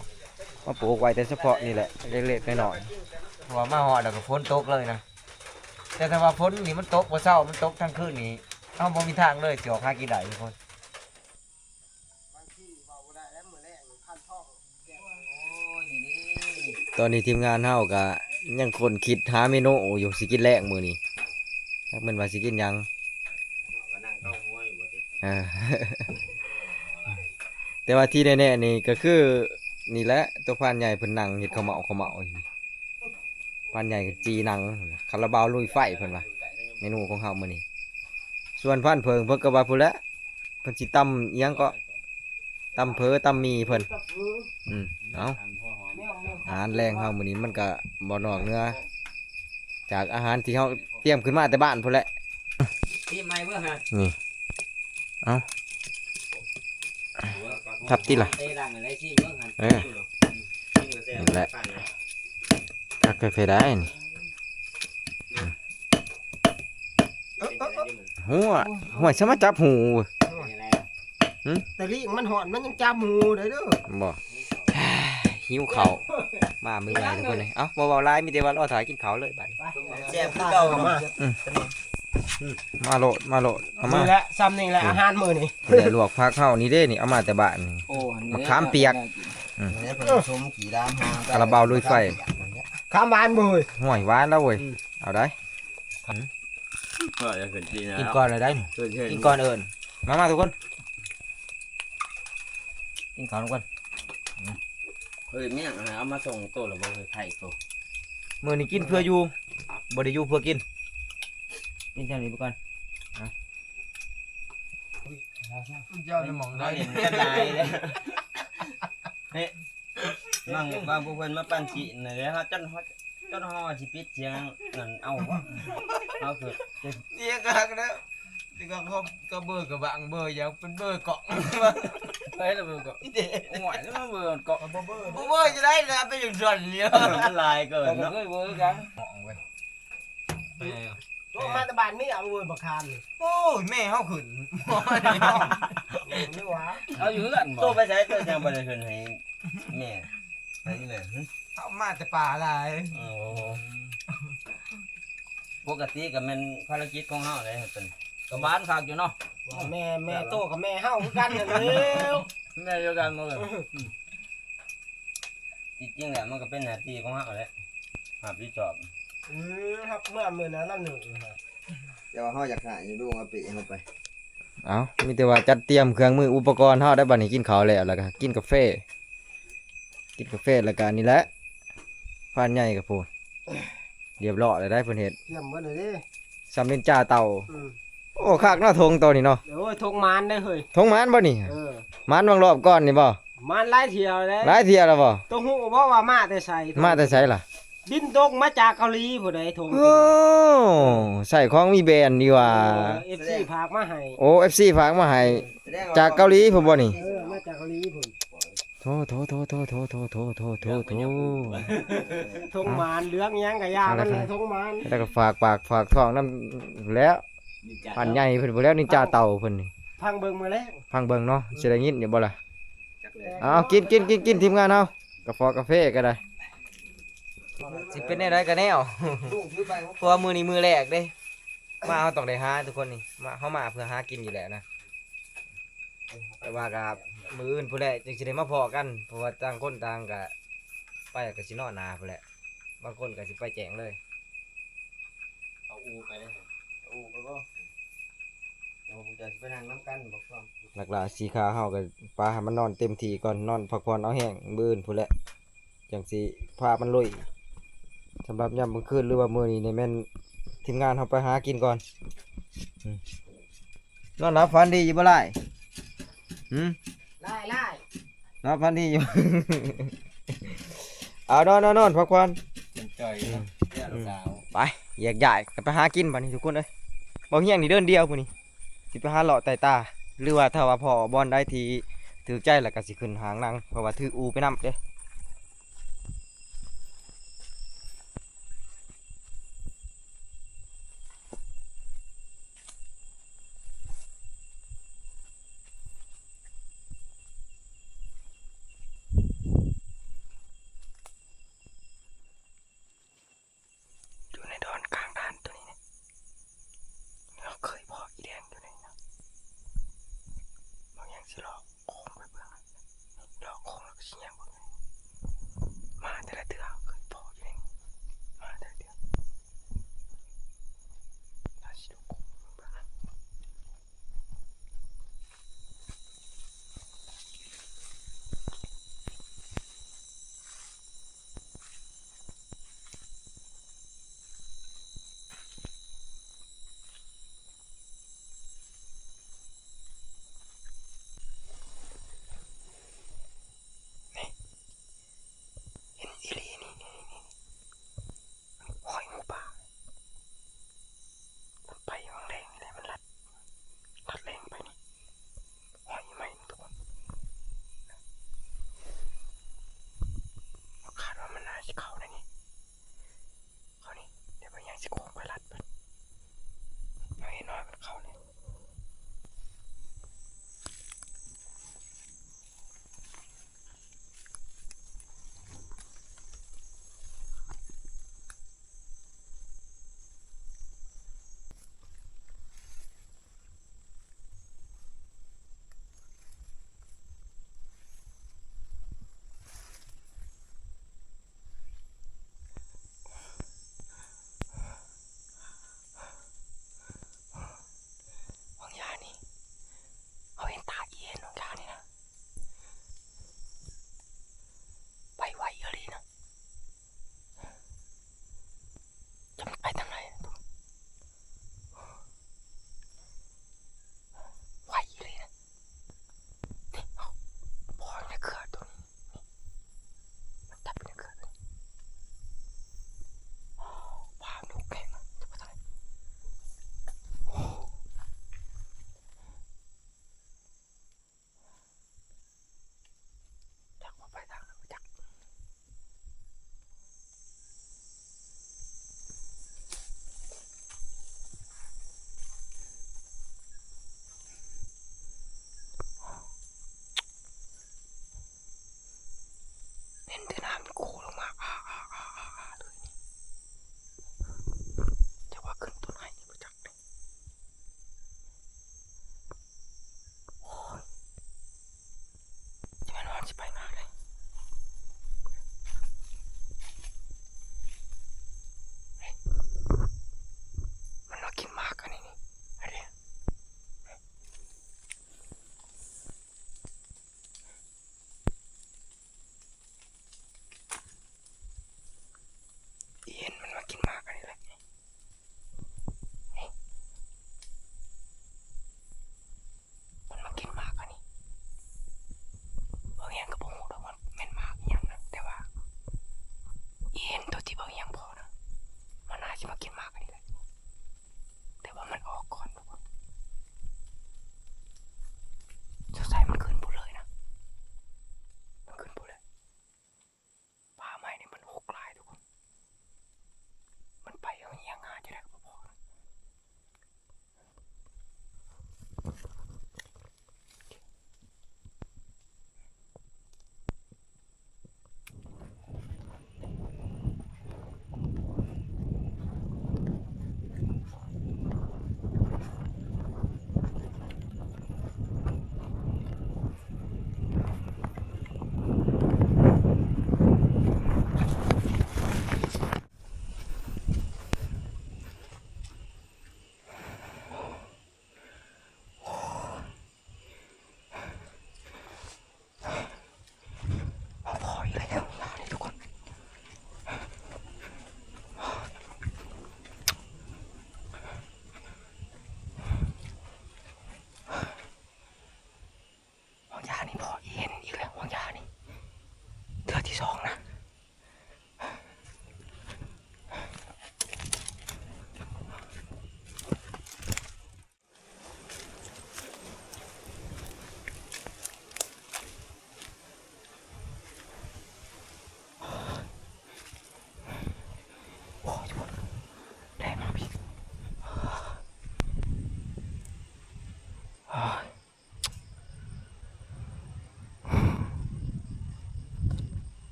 มาปลูกไว้แต่เฉพาะนี่แหละเล็กๆน้อยๆเพราะว่ามาหอดแล้วก็ฝนตกเลยนะแต่ถ้าว่าฝนนี่มันตกบ่เช้ามันตกทั้งคืนนี่เฮาบ่มีทางเลยสิออกหากินได้ทุกคน ตอนนี้ทีมงานเฮาก็ยังคนคิดหาเมนูอยู่สิกินแรกมื้อนี้จักแม่นว่าสิกินหยังเออ แต่ว่าที่แน่ๆนี่ก็คือนี่แหละตัวพานใหญ่เพิ่นนั่งเฮ็ดข้าวเหมาอยู่พานใหญ่ก็จีนังคาราบาวลุยไฟเพิ่นว่าเมนูของเฮามื้อนี้ส่วนพานเพิงเพิ่นก็ว่าพุ่นแหละเพิ่นสิตำอิหยังก็ตำเผอตำมีเพิ่นเอาอาหารแรงเฮามื้อนี้มันก็บ่นอกเนื้อจากอาหารที่เฮาเตรียมขึ้นมาแต่บ้านพุ่นแหละ ที่ไม่เมื่อฮะ นี่เอาทับติล่ะ เตะดังอะไรที่เมื่อฮะ นั่นแหละตักใส่ได้นี่หัวสมาจับหู แต่ลิงมันหอนมันยังจำหมูได้เด้อ บ่หิวข้าวมามื้อไหนทุกคนเลยเอ้าบ่เว้าหลายมีแต่ว่ารอถ่ายกินข้าวเลยบัดนี้ แซ่บคือเก่ามา มาโลดเอามา นี่แหละซ้ำนี่แหละอาหารมื้อนี้ เดี๋ยวลวกผักเฮานี่เด้นี่เอามาแต่บ้านนี่ โอ้ มะขามเปียก เนี่ยผสมขี่ดำฮะ คาราบาวลุยไฟ ข้ามบ้านมื้อ ห่วยหวานแล้วเว้ยเอาได้ ก็จะขึ้นจีนะ กินก่อนเลยได้นี่ ขึ้นเชิญ กินก่อนเอิ้นมาทุกคนกินข้าวทุกคน เฮ้ยเมี่ยงเอามาส่งโตหรือบ่เคยไข่โต มื้อนี้กินเพื่ออยู่บ่ได้อยู่เพื่อกินกินแค่นี้ไปก่อน เจ้าจะมองได้เห็นกันได้เลยเฮ้ยนั่งบางพวกเพิ่นมาปั่นฉีน่ะเด้อฮะจนฮอสิปิดเสียงนั่นเอาบ่เอาคือ เตี้ยกักแล้วที่ก็เบอร์กับบางเบอร์ยังเป็นเบอร์เกาะไปแล้วเบอร์เกาะหวยแล้วเบอร์เกาะเบอร์จะได้นะไปอย่างส่วนเดียว มันลายเกินเนาะ เคยเบอร์กันมองไป ตัวมาแต่บ้านมีเอาเว้ยบักคานนี่ โอ้ยแม่เฮาขึ้น นี่หว่า เอาอยู่กันบ่ โตไปใช้ตัวจังบ่ได้ขึ้นให้แม่ไปนี่แหละ เอามาแต่ป่าหลาย โอ้ปกติก็แม่นภารกิจของเฮาเลยครับเป็น ก็บ้านคักอยู่เนาะ แม่โตกับแม่เฮาคือกันนั่นแหล้ว แม่เดียวกันหมดเลย จริงๆแหละมันก็เป็นหน้าที่ของเฮาแหละรับผิดชอบ ครับเมื่อมื้อนั้นละหนึ่งครับ แต่ว่าเฮาอยากหาอยู่ดูเอาไปเฮาไป เอามีแต่ว่าจัดเตรียมเครื่องมืออุปกรณ์เฮาได้บัดนี้กินข้าวแล้วก็กินกาแฟแล้วก็นี่แหละฟานใหญ่กับพูนเรียบร้อยแล้วได้เพิ่นเฮ็ด เยี่ยมเบิดเลยเด้ สำเร็จจ่าเต่า อืม โอ้คักเนาะทงตัวนี้เนาะ เดี๋ยวโอ้ยทงมานได้เฮ้ย ทงมานบ่นี่ มานวางรอบก่อนนี่บ่ มานหลายเที่ยวแล้ว หลายเที่ยแล้วบ่ ต้องฮู้บ่ว่ามาแต่ไส มาแต่ไสล่ะ บินตรงมาจากเกาหลีผู้ใดทง โอ้ใส่ของมีแบรนด์ดีว่า FC พากมาให้ โอ้ FC ฝากมาให้จากเกาหลีพุ่นบ่นี่ มาจากเกาหลีพุ่น โถทงมานเหลืองหยังก็ยามันเลยทงมาน แล้วก็ฝากปากฝากท้องนำแล้วพันใหญ่เพิ่นบ่แล้วนี่จ่าเต่าเพิ่นนี่ พังเบิ่งมาแล้ว ฟังเบิ่งเนาะสิได้ยินอยู่บ่ล่ะเอากินทีมงานเฮากาแฟก็ได้สิเป็นได้ก็แนว เพราะว่ามื้อนี้มื้อแรกเด้มาเฮาต้องได้หาทุกคนนี่มาเฮามาเพื่อหากินอยู่แล้วนะแต่ว่าก็มื้ออื่นพุ่นแหละจึงสิได้มาพอกันเพราะว่าต่างคนต่างก็ไปก็สินอนนาพุ่นแหละบางคนก็สิไปแจ้งเลย เอาอูไปเลยอูไปบ่เราจะไปนั่งน้ำกันบอกความ หลักๆสีขาเฮาก็ปลาให้มันนอนเต็มที่ก่อนนอนพักผ่อนเอาแห้งมื้ออื่นพุ่นแหละจังสิพามันลุยสำหรับยามมื้อคืนหรือว่ามื้อนี้นี่แม่นทีมงานเฮาไปหากินก่อนนอนหลับฝันดีอยู่บ่ล่ะไล่ นอนฝันดีอยู่ เอานอนพักผ่อน จ่อยเนาะเจ้าสาว ไปแยกย้ายกันไปหากินบัดนี้ทุกคนเอ้ยบ่เฮียงนี่เดินเดียวมื้อนี้สิไปหาเลาะไต่ตาหรือว่าถ้าว่าพ่อบอลได้ที่ถือใจแล้วก็สิขึ้นหางนางเพราะว่าถืออูไปนำเด้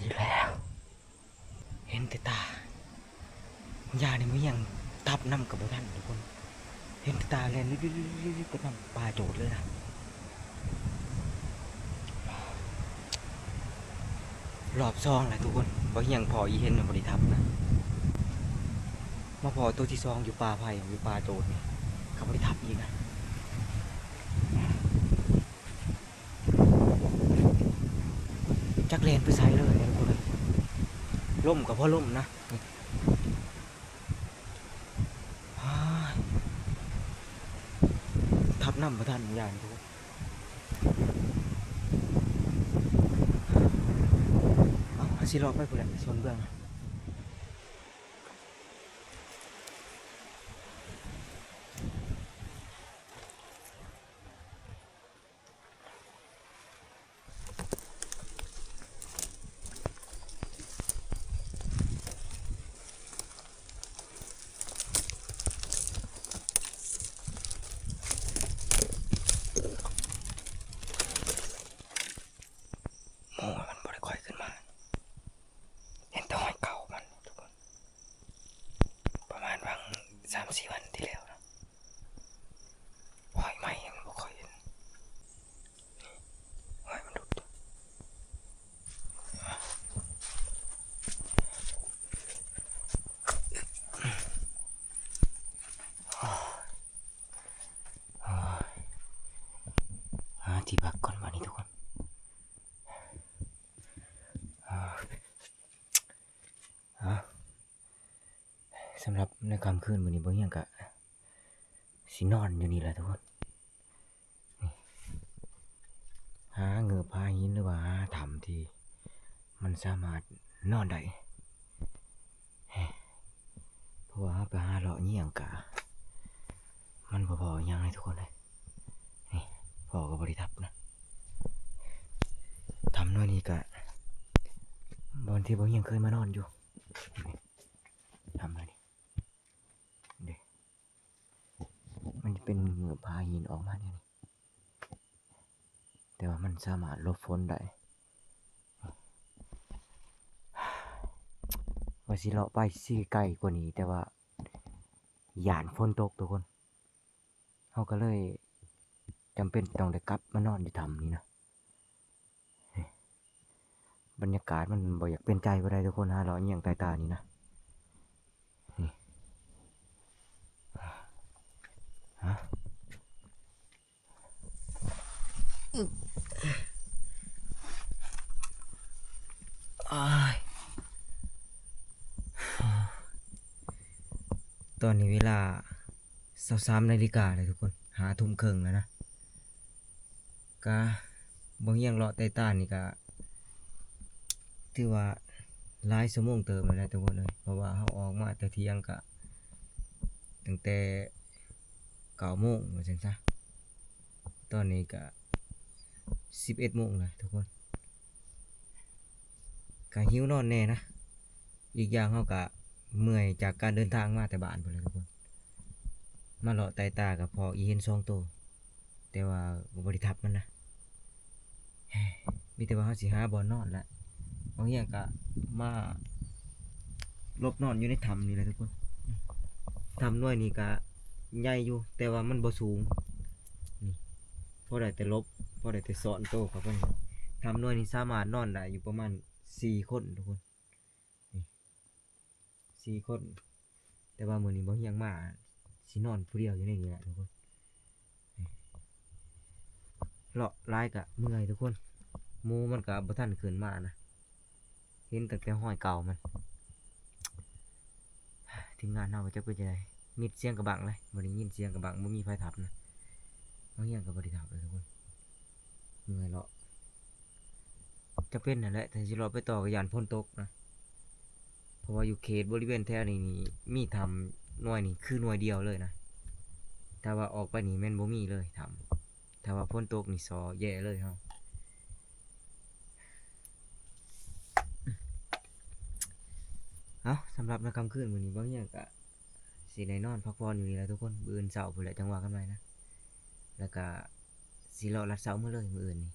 อีกแล้วเห็นแต่ตา ยาเนี่ยมันยังทับน้ำกับบ่ทันทุกคนเห็นแต่ตาแลนลิก็น้ำปลาโจดเลยนะรอบซองแหละทุกคนบ่ยังพออีเห็นบริทับนะมาพอตัวที่ซองอยู่ปลาไผ่อยู่ปลาโจดนี่เขาบริทับอีกนะจักเลนไปใส่เลยทุกคนล่มกับพ่อล่มนะทับน้ำประทานอย่างทุกคนเอาสิรอไปพุ่นแหละส่วนเบื้องโอ้มันบ่ได้ค่อยขึ้นมาเห็นแต่หอยเก่ามันทุกคนประมาณบาง3-4 วันที่แล้วนะหอยใหม่มันบ่ค่อยเห็นหอยมันดุดหาที่พักก่อนวันนี้ทุกคนสำหรับในค่ำคืนวันนี้บ่ยังกะสินอนอยู่นี่แหละทุกคนหาเงือบหาหินหรือว่าหาถ้ำที่มันสามารถนอนได้เพราะว่าไปหาเลาะเยี่ยงกะมันบ่พอหยังเลยทุกคนเลยนี่พอก็บริทับนะทำน้อยนี้กะบอนที่บ่ยังเคยมานอนอยู่ทำเลยดิเด็มันจะเป็นเหงือบพาหินออกมาเนี่ยนี่แต่ว่ามันสามารถหลบฝนได้ว่าสิเลาะไปสิไกลกว่านี้แต่ว่าหยานฝนตกทุกคนเขาก็เลยจำเป็นต้องได้กลับมานอนอยู่ถ้ำนี้นะบรรยากาศมันบ่อยากเป็นใจบ่ได้ทุกคนฮะเราอย่างตานี่นะนี่ฮะตอนนี้เวลา23 นาฬิกาเลยทุกคน5 ทุ่มครึ่งแล้วนะก็บางอย่างเลาะใต้ตานี่ก็ถือว่าหลายชั่วโมงเติมแล้วทุกคนเลยเพราะว่าเขาออกมาแต่เที่ยงก็ตั้งแต่9 โมงว่าจังซะตอนนี้ก็11 โมงแล้วทุกคนก็หิวนอนแน่นะอีกอย่างเขาก็เมื่อยจากการเดินทางมาแต่บ้านพุ่นเลยทุกคนมาเลาะใต้ตากับพออีเห็น2 ตัวแต่ว่าบ่ได้ทับมันนะมีแต่ว่าเขาสิหาบ่อนนอนละบางอย่างก็มาหลบนอนอยู่ในถ้ำนี่แหละทุกคนถ้ำน้อยนี่ก็ใหญ่อยู่แต่ว่ามันบ่สูงนี่พอได้แต่หลบพอได้แต่ซ่อนโตวเข้าไปถ้ำน้อยนี่สามารถนอนได้อยู่ประมาณ4 คนทุกคนนี่4 คนแต่ว่ามื้อนี้บ่เฮียงมาสินอนผู้เดียวอยู่ในนี้แหละทุกคนนี่เลาะหลายก็เมื่อยทุกคนหมู่มันก็บ่ทันขึ้นมานะเห็นตั้งแต่ห้อยเก่ามันทีมงานเราก็จะเป็นจังไดมีเสียงกระบังเลยบ่ได้ยินเสียงกระบังบ่มีไฟทับนะบางอย่างก็บ่ได้ทับเลยทุกคนเมื่อยเลาะจะเป็นนั่นแหละแต่สิเลาะไปต่อก็ย่านฝนตกนะเพราะว่าอยู่เขตบริเวณแถวนี้นี่มีทำหน่วยนี่คือหน่วยเดียวเลยนะถ้าว่าออกไปนี่แม่นบ่มีเลยทำถ้าว่าฝนตกนี่ซอแย่เลยเฮาเอาสำหรับในค่ำคืนมื้อนี้บางอย่างก็สิได้นอนพักผ่อนอยู่นี่แหละทุกคนมื้ออื่นเช้าพุ่นแหละจังว่ากันใหม่นะแล้วก็สิเลาะลัดเช้ามื้อเลยมื้ออื่นนี่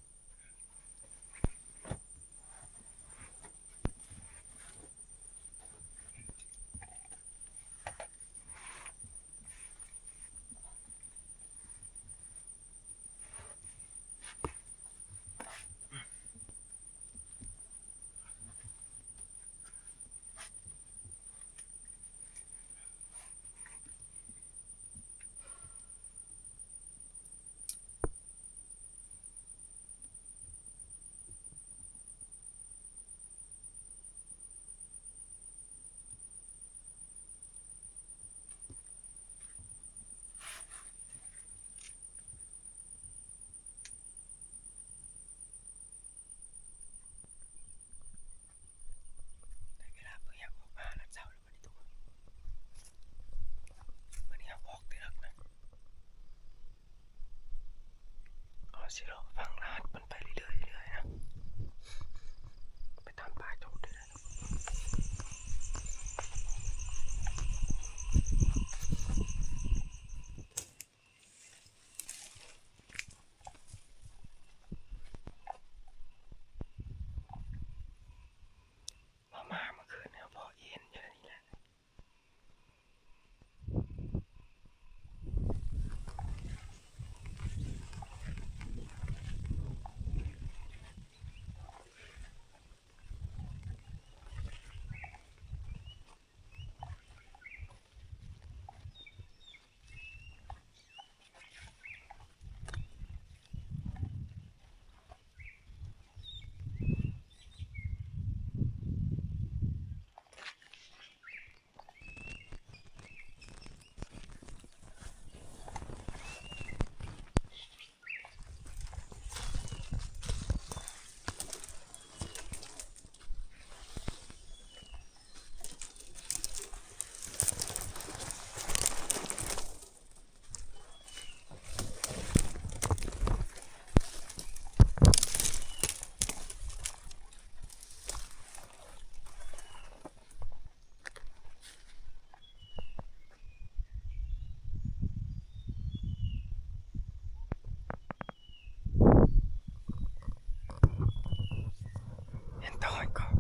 ถอยก่อน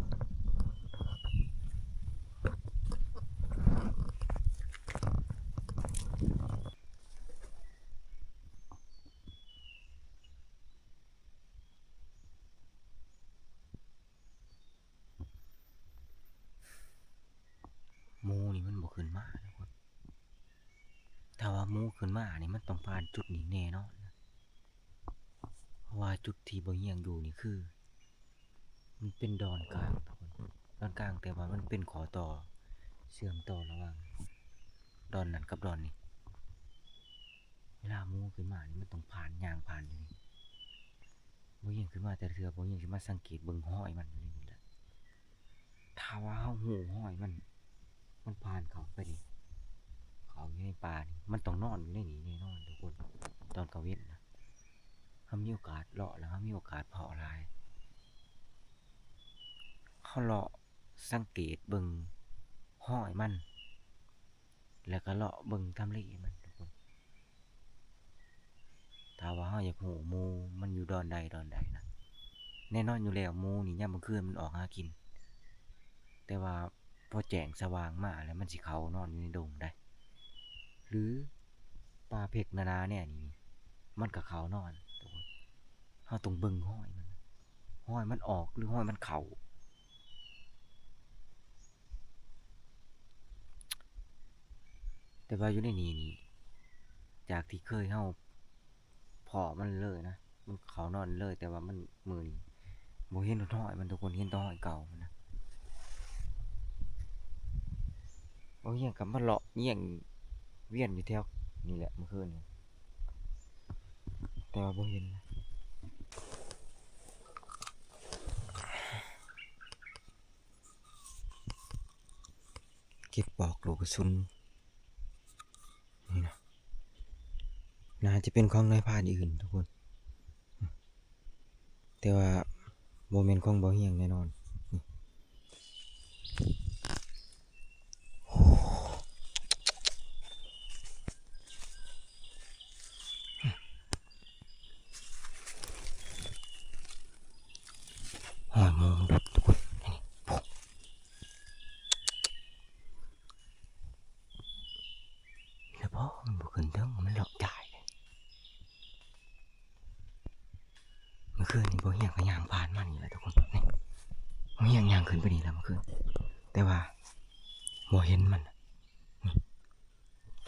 หมูนี่มันบ่ขึ้นมาทุกคนถ้าว่าหมูขึ้นมานี่มันต้องผ่านจุดนี้แน่นอนนะเพราะว่าจุดที่บ่เฮียงอยู่นี่คือมันเป็นดอนกลางทุกคนดอนกลางแต่ว่ามันเป็นขอต่อเชื่อมต่อระหว่างดอนนั้นกับดอนนี้เวลาหมูขึ้นมานี่มันต้องผ่านย่างผ่านอยู่นี่บ่เฮียงขึ้นมาแต่เทื่อบ่เฮียงขึ้นมาสังเกตเบิ่งห้อยมันอยู่นี่แหละถ้าว่าเฮาหูห้อยมันผ่านเขาไปนี่เขาอยู่ในป่านี่มันต้องนอนอยู่ในนี้แน่นอนทุกคนตอนกลางเว้นนะถ้ามีโอกาสเลาะแล้วถ้ามีโอกาสเพาะลายเขาเลาะสังเกตเบิ่งห้อยมันแล้วก็เลาะเบิ่งทำเลมันทุกคนถ้าว่าเฮาอยากหูหมูมันอยู่ดอนใดนะแน่นอนอยู่แล้วหมูนี่ยามมื้อคืนมันออกหากินแต่ว่าพอแจ้งสว่างมาแล้วมันสิเขานอนอยู่ในดงได้ หรือปลาเผ็กนาเนี่ยนี่มันกับเขานอนทุกคนเฮาต้องเบิ่งห้อยมันออกหรือห้อยมันเข่าแต่ว่าอยู่ในนี้นี่จากที่เคยเฮาพอมันเลยนะมันเขานอนเลยแต่ว่ามันมือนี่บ่เห็นห้อยมันทุกคนเห็นแต่ห้อยเก่ามันนะโอ้ยยังกับมาเลาะเยี่ยงเวียนอยู่แถวนี่แหละเมื่อคืนนี้แต่ว่าบ่เห็นนะเก็บปลอกลูกกระสุนนี่นะน่าจะเป็นของนายพรานอื่นทุกคนแต่ว่าบ่แม่นของบ่เฮียงแน่นอนหอยมองดุดทุกคนนี่พกแล้วพ่อมันบ่ขึ้นเทิงมันหลอกจ่ายเลยเมื่อคืนนี่บ่เฮียงก็ย่างผ่านมานี่แหละทุกคนนี่บ่เฮียงย่างขึ้นไปนี่แล้วเมื่อคืนแต่ว่าบ่เห็นมันนี่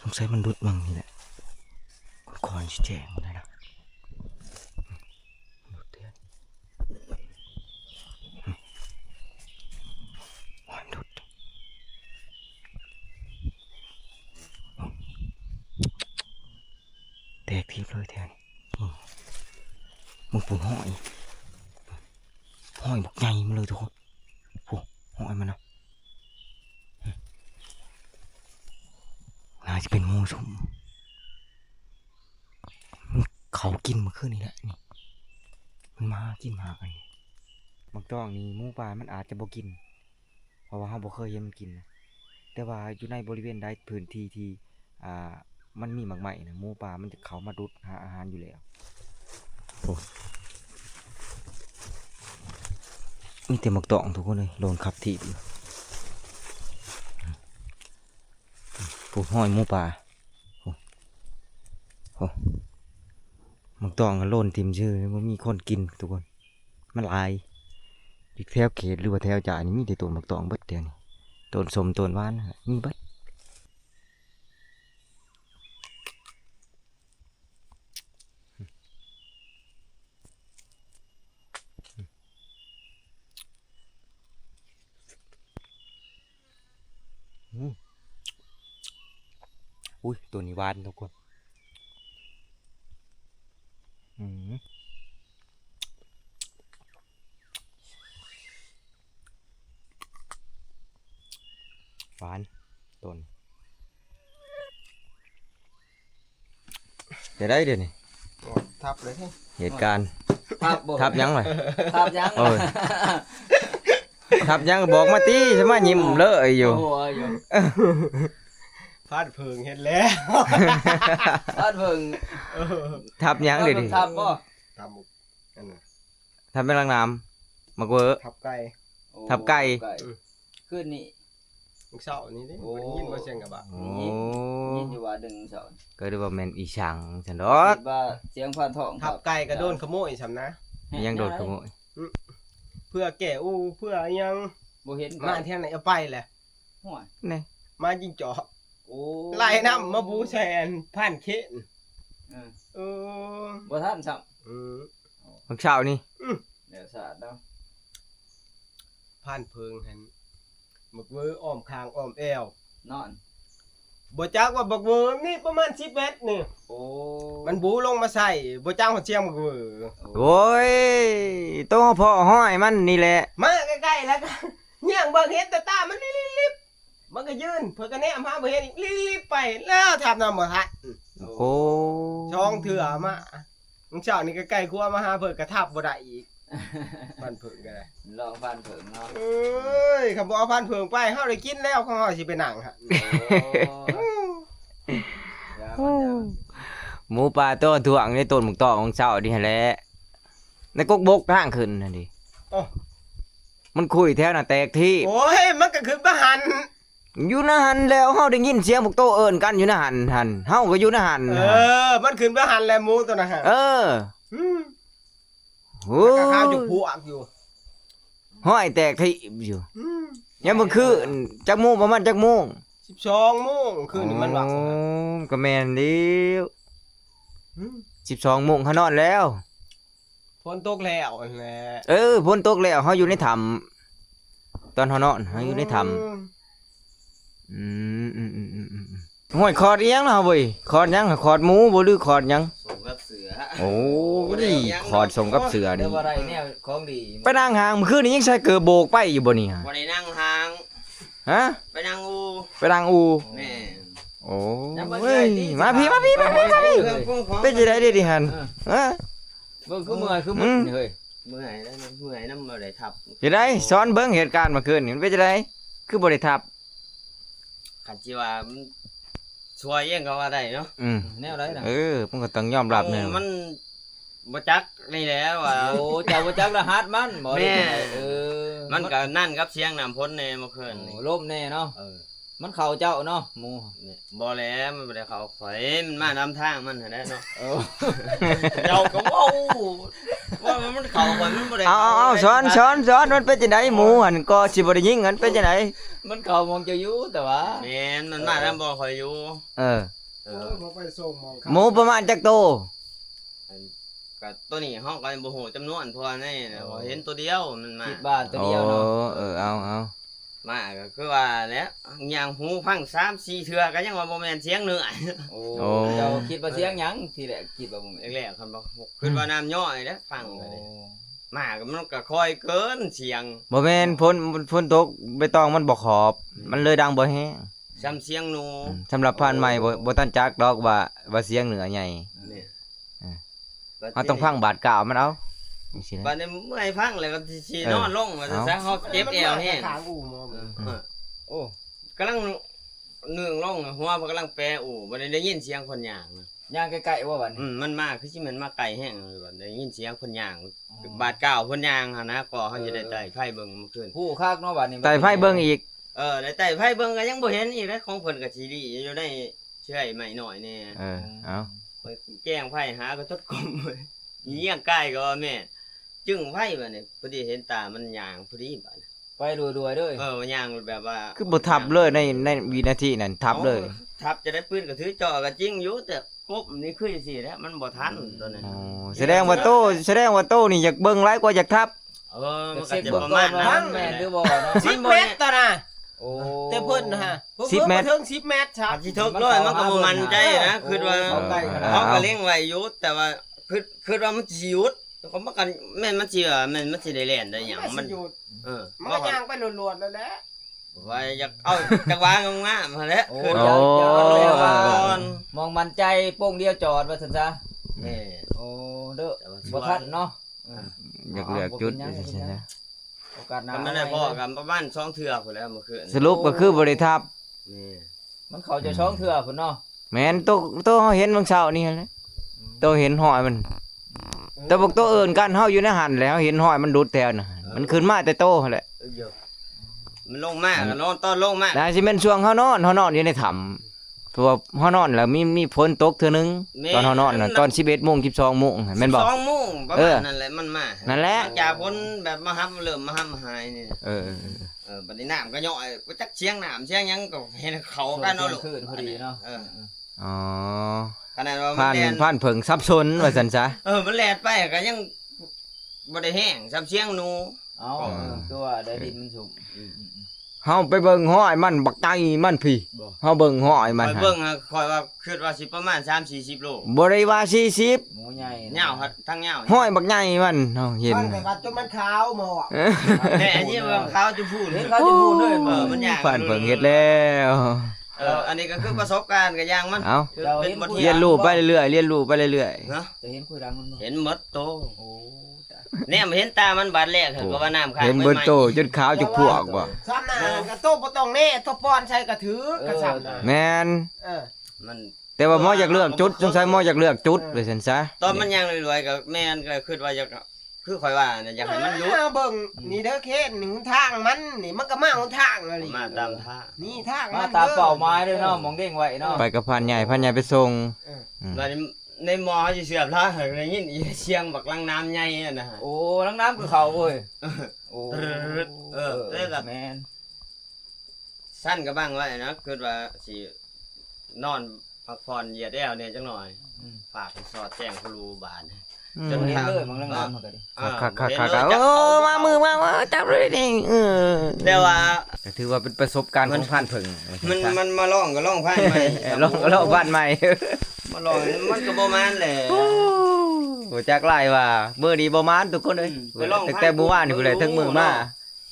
สงสัยมันดุดมั่งนี่แหละก่อนสิแจ้งได้นะดุดเทือนดุดแตกทีเลยแทนมึงปลูกห้อยบักใหญ่มาเลยทุกคนปลูกห้อยมันนะน่าจะเป็นงูสมเขากินเมื่อคืนนี้แหละนี่มันมากินมากันบางต้องนี่หมูป่ามันอาจจะบ่กินเพราะว่าเราบ่เคยเห็นมันกินนะแต่ว่าอยู่ในบริเวณใดพื้นที่ที่มันมีหมากไหมนะหมูป่ามันจะเข้ามาดูดหาอาหารอยู่แล้วมีแต่หมากตองทุกคนเลยโดนขับถีบปลูกห้อยหมูป่าหมากตองก็โลนทิมชื่อมันมีคนกินทุกคนมันลายอีกแถวเขตหรือว่าแถวจ่านี่มีแต่ต้นหมากตองเบิดเดียวนี่ต้นสมต้นหวานมีเบิดอุ้ยตัวนี้หวานทุกคนหวานต้นจะได้เดี๋ยวนี้ ทับเลยให้ เหตุการณ์ ทับยัง ทับยังบอกมาตีใช่ไหมยิ้มเลยอยู่ พาดเพิงเห็นแล้ว พาดเพิ่ง ทับยังเดี๋ยวดิ ทับบ่ ทำนั่นน่ะ ทับเป็นรังน้ำ มักเวอร์ ทับไก่ โอ้ ทับไก่ ขึ้นนี่ ลูกเสานี่เด้ โอ้ บ่ได้ยินบ่เสียงกะบะ โอ้ ยินอยู่ว่าดึงเสา ก็เรียกว่าแม่นอีช่างซั่นดอก คิดว่าเสียงผ่านท้อง ทับไก่ก็โดนขโมยซำนะ ยังโดดขโมย เพื่อแก้อู้เพื่ออิหยัง บ่เห็น มาเที่ยงไหนเอาไปแหละ ห้วย นี่ มายิงจอก โอ้ ไล่น้ำมาบูแซนผ่านเขน เออ เออ บ่ทันซ้ํ อืม มื้อเช้านี่ เดี๋ยวสาดเนาะ ผ่านเพิงหันบักเวอร์อ้อมคางอ้อมแอวน อน บ่จักว่าบักเวอร์นี่ประมาณ10เมตรนี่ โอ้ มันบูลงมาใส่บ่จักหัวเชียงบักเวอร์ โอ้ยตัวพ่อห้อยมันนี่แหละ มาใกล้ๆแล้วก็เฮียงเบิ่งเห็นแต่ตามันลิบๆๆมันก็ยืนเพิ่นก็แนมหาบ่เห็นอีกลิบๆไปแล้วทับน้ำบ่ทัน โอ้ ช่องเถื่อมามึงเช้านี่ก็ใกล้ครัวมาหาเพิ่นก็ทับบ่ได้อีกบ้านเพิ่นก็ได้ ลองผ่านเผิงเนาะ เอ้ยคำบอกเอาพันเพิงไปเฮาได้กินแล้วของเฮาสิไปนั่งหั่น โอ้ยามันยา หมูป่าตัวถ่วงในต้นหมกตอกของเช้านี่หั่นแหละในกกบกทางขึ้นนั่นดิ โอ้ มันคุยแถวน่ะแตกที่ โอ้ยมันก็คือประหัน อยู่นะหันแล้วเฮาได้ยินเสียงพวกโตเอิ้นกันอยู่นะหันเฮาก็อยู่นะหัน มันขึ้นประหันแล้วหมูตัวนั้นฮะ เออ ม โอ้ ก็ข้าวอยู่พวกอยู่ ห้อยแตกที่อยู่ อืม ยังบ่คือจักโมงประมาณจักโมง 12โมงคืนนี้มันว่า โอ้ก็แม่นเดียว อืม 12โมงเขานอนแล้ว ฝนตกแล้วนั่นแหละ เออฝนตกแล้วเฮาอยู่ในถ้ำตอนเฮานอนเฮาอยู่ในถ้ำห้อยคอดอีหยังล่ะเว้ยคอดหยังคอดหมูบ่หรือคอดหยัง สมกับเสือ โอ้ยคอดสมกับเสือ เดี๋ย นี่ วว่าไรแนวของดี ไปนั่งห่างเมื่อคืนนี้ยังใส่เกือบโบกไปอยู่บ่นี่ฮะ บ่ได้นั่งหาง ฮะ ไปนั่งอู ไปนั่งอู แม่ โอ้ยมาพี่เป็นจังได๋เด้ดิหั่นฮะ เบิ่งคือเมื่อยคือมึนนี่เฮ้ย เมื่อยแล้วนะเมื่อยนำบ่ได้ทับ จังได๋สอนเบิ่งเหตุการณ์เมื่อคืนนี่มันเป็นจังได๋คือบ่ได้ทับ คันสิว่ามันช่วยเองก็ว่าได้เนาะ แนวไรน่ะ มันก็ต้องยอมรับแน่ มันบ่จักนี่แหล้วว่า โอ้เจ้าบ่จักรหัสมันบ่ได้จังได๋มัน ก็นั่นกับเสียงน้ำพ้นแน่เมื่อคืนนี่ ล่มแน่เนาะ เออ มันเข้าเจ้าเนาะหมู นี่บ่แล้วมันบ่ได้เข้าข่อยมันมานำทางมันหั่นแหละเนาะ โอ้ เจ้าก็เว้าว่ามันเข้าข่อยมันบ่ได้ เอาสอนมันเป็นจังได๋หมูหั่นก็สิบ่ได้ยิงกันเป็นจังได๋ มันเข้ามองเจ้าอยู่แต่ว่า แม่นมันมานำบ่ข่อยอยู่ เออ เอ โอ้ อย บ่ไปส่งมอง หมูประมาณจักโต ก็ตัวนี้เฮาก็บ่ฮู้จำนวนเพราะว่าในน่ะว่าเห็นตัวเดียวมันมา คิดบ้านตัวเดียวเนาะ เอา มาก็คือว่าแล้วย่างหูพัง3-4เทื่อก็ยังว่าบ่แม่นเสียงเหนื่อย โอ้เจ้าคิดว่าเสียงหยังทีแรกคิดว่าบ่แม่น แรกๆคันบ่คือว่าน้ำย่อยเด้อฟังก็ได้มาก็มันก็ค่อยเกินเสียง บ่แม่นฝนตกใบตองมันบ่ขอบ มันเลยดังบ่แฮง ซ้ำเสียงหนู สำหรับผ่านใหม่บ่ทันจักดอกว่าเสียงเหนือใหญ่ นี่ เฮาต้องฟังบาดกล่าวมันเอาจังซี่นะ บัดนี้เมื่อยพังแล้วก็สินอนลงว่าซะเฮาเจ็บแอวแฮง ทางอู่มอ โอ้ กำลังเนื่องลงหัวกำลังแปรอู่บ่ได้ยินเสียงคนย่าง ย่างใกล้ๆว่าบัดนี้ มันมาคือสิมันมาไกลแฮงเลยบัดได้ยินเสียงคนย่างบาดก้าวคนย่างหั่นนะก็เฮาจะได้ไต่ไผเบิ่งเมื่อคืน ผู้คักเนาะบัดนี้ ไต่ไฟเบิ่งอีก ได้ไต่ไผเบิ่งก็ยังบ่เห็นอีกนะของเพิ่นก็สิดีอยู่ในเชื่อยใหม่หน่อยแน่ เอา ไปแจ้งไผหาก็ทดกลมเลยเยี่ยงใกล้ก็ว่าแม่จึงไผบัดนี้พอดีเห็นตามันย่างพอดีบัด ไปรวยๆเด้ย่างแบบว่า คือบ่ทับเลยในวินาทีนั้นทับเลย ทับจะได้ปืนก็ถือจ่อก็จริงอยู่แต่กบนี่คือสิแหล้วมันบ่ทันตัวนั้น อ๋อแสดงว่าโตนี่อยากเบิ่งหลายกว่าอยากทับ มันก็ เช็ค จะ เบิ่ ป ง ระ ก่ มา อ ณ นว่า นั้น มันแม่นหรือบ่เนาะ 10เมตรต่อน่ะ โอ้ แต่เพิ่นนะฮะ 10เมตร ถึง10เมตรครับ อาจสิทึกร้อยมันก็บ่มั่นใจนะคือว่า เข้าใกล้ขนาด เขาก็เลี้ยงไว้อยู่แต่ว่าคือว่ามันสิหยุดเขาบ่กันแม่นมันสิมันสิได้แล่นได้หยังมัน อยู่ มัน ก็ย่างไปลวนๆแล้วแหละ ว่าอยากเอาจังหวะงามๆหั่นแหละ โอ้ คือ เจ้า เอาลง ว่า ก่อน มองมันใจโป้งเดียวจอดว่าซั่นซะ แม่ โอ้เด้อ แต่ว่า บ่ทันเนาะ อยากเลือกจุดจังซี่นะ โอกาสหน้า มันได้พอกันประมาณ2เทื่อพุ่นแหล้วเมื่อคืน สรุปก็คือบ่ได้ทับ นี่ มันเข้าจะช่องเทื่อพุ่นเนาะ แม่นโตเฮาเห็นบางเช้านี่แหละโตเห็นหอยมัน แต่บอกโตเอิ้นกันเฮาอยู่ในหันแล้วเห็นหอยมันดุดแถวน่ะ มันขึ้นมาแต่โตหั่นแหละ มันลงมากนอนตอนลงมาก น่าสิแม่นช่วงเฮานอนอยู่ในถ้ำเพราะว่าเฮานอนแล้วมีฝนตกเทื่อนึงตอนเฮานอนน่ะตอน 11:00 น 12:00 นแม่นบ่ 2 โมงประมาณนั่นแหละมันมา นั่นแหละ จากคนแบบมาฮับเริ่มมาฮับมาหายนี่ เออ บัดนี้น้ำก็ย่อยก็จักเชียงน้ำเชียงหยังก็เห็นเขากันเนาะลูก คืนพอดีเนาะ อ๋อ ขนาดว่ามั ผ่าน น แล่น ผ่านเผิงซับซ้อนว่าซั่นซะ มันแล่นไปก็ยังบ่ได้แห้งซ้ำเชียงหนู เอาคือว่าได้ดินมันสูง เฮาไปเบิ่งห้อยมันบักไก่มันพี่เฮาเบิ่งห้อยมัน คอย หา เบิ่งคอยว่าคิดว่าสิประมาณ3-40 โล บ่ได้ว่า40 หมูใหญ่ ยาวครับทั้งยาว ห้อยบักใหญ่มันเฮาเห็น มันแต่ว่าจนมันขาวหมอ แม่อันนี้มันขาวจะพูด เห็นเขาจะพูดด้วย มันยาก ผ่านเผิงเฮ็ดแล้ว อันนี้ก็คือประสบการณ์กับยางมัน เอ้า เป็นบท เรียนรู้ไปเรื่อยๆเรียนรู้ไปเรื่อย เนาะ จะเห็นคุยดังมันบ่ เห็นหมดโต โอ้จ้ะ แน่เห็นตามันบาดแรกก็ว่าน้ำข้าง เห็นเบิดโตจนขาวจุกพวกบ่ ซ้ำหน้ากระโต้บ่ต้องแน่ตัวป้อนใช้กระถือกระซ้ำน่ะ แม่น มัน แต่ว่าหมออยากเลือกจุดสงสัยหมออยากเลือกจุดว่าซั่นซะ ตอนมันยังรวยๆก็แม่นก็คิดว่าอยากคือข่อยว่าเนี่ยอยากให้มันหยุด เบิ่งนี่เด้อเคสหนึ่งทางมันนี่มันก็มาหนทางเลย มาตามท่า นี่ทาง มาตามเป่าไม้ด้วยเนาะมองเด้งไว้เนาะ ไปกับพันใหญ่ไปส่ง บัดนี้ในหมอสิเสียบท่าได้ยินอีเสียงบักลังน้ำใหญ่นั่นน่ะ โอ้ล้างน้ำคือเขาเว้ยโอ้ แม่ แม่น สั้นก็บ้างไว้นะคิดว่าสินอนพักผ่อนเหยียดแอวเนี่ยจังหน่อยฝากสอดแจ้งครูบาล จนเห็นเลยมองล้างน้ำมันก็ดิ คักๆๆโอ้มามือมาจับเลยนี่แต่ว่า ก็ถือว่าเป็นประสบการณ์ของพันเผิง มันมาลองก็ลองผ่านไป ลองบ้านใหม่ มาลองมันก็บ่มานแหละ โอ้จักไล่ว่ามื้อนี้บ่มานทุกคนเอ้ยตั้งแต่มื้อวานนี่พุ่นแหละทั้งมื้อมา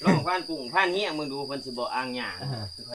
ลองผ่านปุ่งผ่านเงี้ยมึงดูเพิ่นสิบ่อ้างหยัง